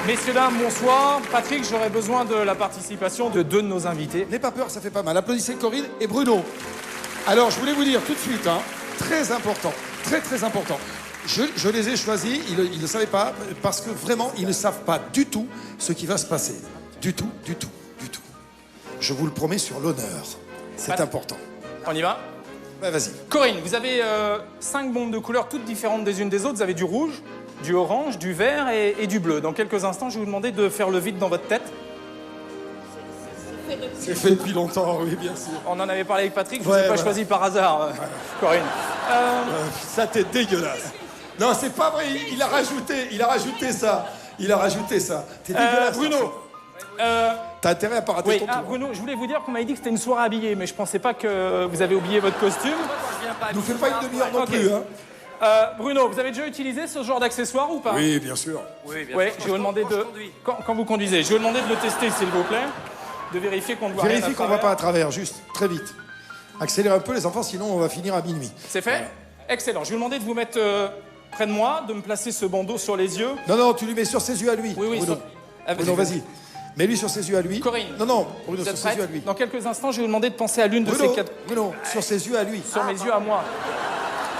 Messieurs, dames, bonsoir. Patrick, j'aurais besoin de la participation de deux de nos invités. N'aie pas peur, ça fait pas mal. Applaudissez Corinne et Bruno. Alors, je voulais vous dire tout de suite, hein, très important, très important. Je les ai choisis, ils ne savaient pas, parce que vraiment, ils ne savent pas du tout ce qui va se passer. Du tout. Je vous le promets sur l'honneur. C'est important. On y va? Bah, vas-y. Corinne, vous avez 5 bombes de couleurs toutes différentes des unes des autres. Vous avez du rouge, du orange, du vert et du bleu. Dans quelques instants, je vais vous demander de faire le vide dans votre tête. C'est fait depuis longtemps, oui, bien sûr. On en avait parlé avec Patrick, je ne vous ai pas choisi par hasard, Corinne. Ça, t'es dégueulasse. Non, c'est pas vrai, il a rajouté ça. T'es dégueulasse. Bruno. T'as intérêt à pas rater ton tour. Bruno, je voulais vous dire qu'on m'avait dit que c'était une soirée habillée, mais je pensais pas que vous avez oublié votre costume. Nous fais pas une demi-heure non plus, hein. Bruno, vous avez déjà utilisé ce genre d'accessoire ou pas? Oui, bien sûr. Oui, je vais vous demander de... Quand vous conduisez, je vais vous demander de le tester, s'il vous plaît. De vérifier qu'on ne voit rien à Vérifie qu'on ne travers. va pas à travers, juste, très vite. Accélère un peu les enfants, sinon on va finir à minuit. C'est fait? Ouais. Excellent. Je vais vous demander de vous mettre près de moi, de me placer ce bandeau sur les yeux. Non, tu lui mets sur ses yeux à lui. Oui, Bruno. Bruno, vas-y. Mets-lui sur ses yeux à lui. Corinne. Non, Bruno, sur êtes ses prête? yeux à lui. Dans quelques instants, je vais vous demander de penser à l'une de ces 4... Bruno, sur ses yeux à lui. Sur mes yeux à moi.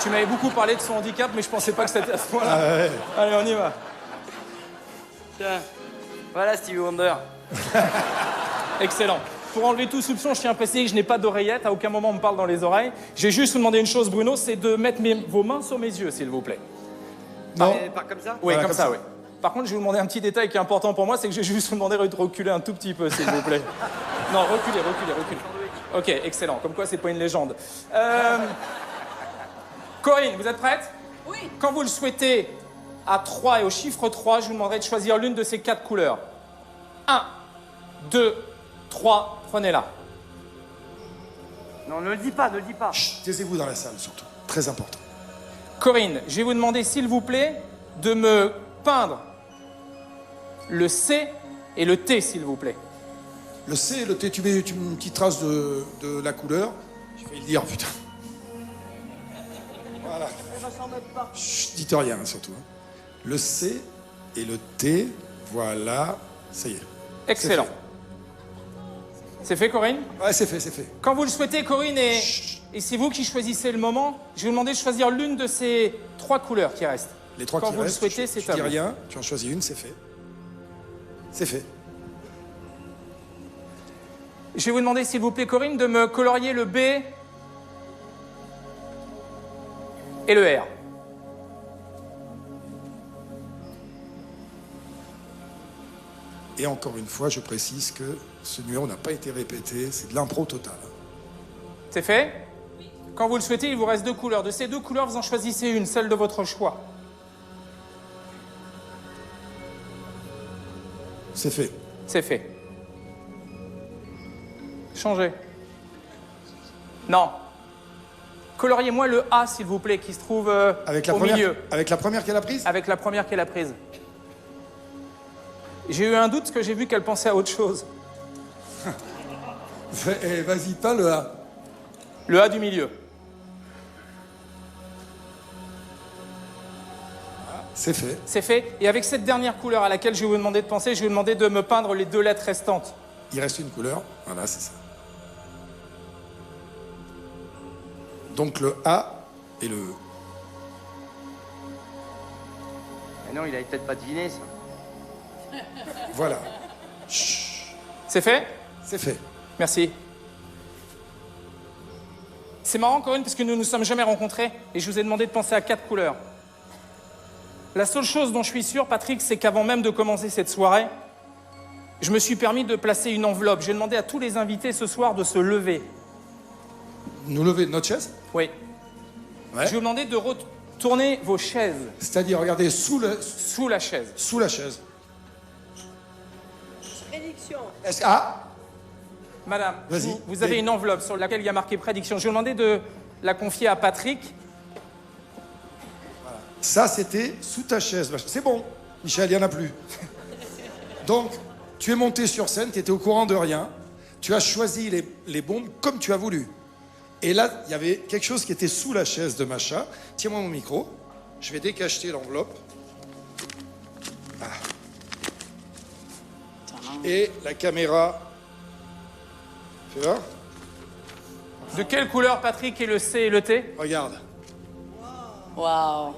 Tu m'avais beaucoup parlé de son handicap, mais je pensais pas que c'était à ce point-là. Ah ouais. Allez, on y va. Tiens, voilà Stevie Wonder. Excellent. Pour enlever tout soupçon, je tiens à préciser que je n'ai pas d'oreillette. À aucun moment on me parle dans les oreilles. Je vais juste vous demander une chose, Bruno, c'est de mettre vos mains sur mes yeux, s'il vous plaît. Non. Par comme ça? Oui, Voilà, comme ça, oui. Par contre, je vais vous demander un petit détail qui est important pour moi, c'est que je vais juste vous demander de reculer un tout petit peu, s'il vous plaît. Non, reculez. Ok, excellent. Comme quoi, c'est pas une légende. Corinne, vous êtes prête? Oui. Quand vous le souhaitez, à 3 et au chiffre 3, je vous demanderai de choisir l'une de ces 4 couleurs. 1, 2, 3, prenez-la. Non, ne le dis pas. Chut, taisez-vous dans la salle, surtout. Très important. Corinne, je vais vous demander, s'il vous plaît, de me peindre le C et le T, s'il vous plaît. Le C et le T, tu mets une petite trace de la couleur. J'ai failli le dire, putain. Voilà. Chut, dites rien, surtout. Le C et le T, voilà. Ça y est. Excellent. C'est fait, Corinne? Ouais, c'est fait. Quand vous le souhaitez, Corinne, et c'est vous qui choisissez le moment, je vais vous demander de choisir l'une de ces 3 couleurs qui restent. Les 3 Quand qui vous restent, le souhaitez, c'est à tu dis vous. rien, tu en choisis une, c'est fait. C'est fait. Je vais vous demander, s'il vous plaît, Corinne, de me colorier le B et le R. Et encore une fois, je précise que ce numéro n'a pas été répété, c'est de l'impro total. C'est fait? Quand vous le souhaitez, il vous reste 2 couleurs. De ces 2 couleurs, vous en choisissez une, celle de votre choix. C'est fait. C'est fait. Changez. Non. Coloriez-moi le A, s'il vous plaît, qui se trouve au milieu. Avec la première qu'elle a prise? Avec la première qu'elle a prise. J'ai eu un doute parce que j'ai vu qu'elle pensait à autre chose. Vas-y, peins le A. Le A du milieu. C'est fait. C'est fait. Et avec cette dernière couleur à laquelle je vais vous demander de penser, je vais vous demander de me peindre les 2 lettres restantes. Il reste une couleur. Voilà, c'est ça. Donc le A et le E. Mais non, il avait peut-être pas deviné ça. Voilà. C'est fait? C'est fait. Merci. C'est marrant, Corinne, parce que nous ne nous sommes jamais rencontrés et je vous ai demandé de penser à 4 couleurs. La seule chose dont je suis sûr, Patrick, c'est qu'avant même de commencer cette soirée, je me suis permis de placer une enveloppe. J'ai demandé à tous les invités ce soir de se lever. Nous lever de notre chaise? Oui. Ouais. Je vais vous demander de retourner vos chaises C'est-à-dire, regardez, sous la chaise. Sous la chaise. Prédiction. Ah, Madame, vas-y. vous avez une enveloppe sur laquelle il y a marqué prédiction. Je vais vous demander de la confier à Patrick. Ça, c'était sous ta chaise. C'est bon, Michel, il n'y en a plus. Donc, tu es monté sur scène, tu étais au courant de rien. Tu as choisi les bombes comme tu as voulu. Et là, il y avait quelque chose qui était sous la chaise de Macha. Tiens-moi mon micro. Je vais décacheter l'enveloppe. Ah. Et la caméra. Tu vois? De quelle couleur, Patrick, est le C et le T? Regarde. Waouh.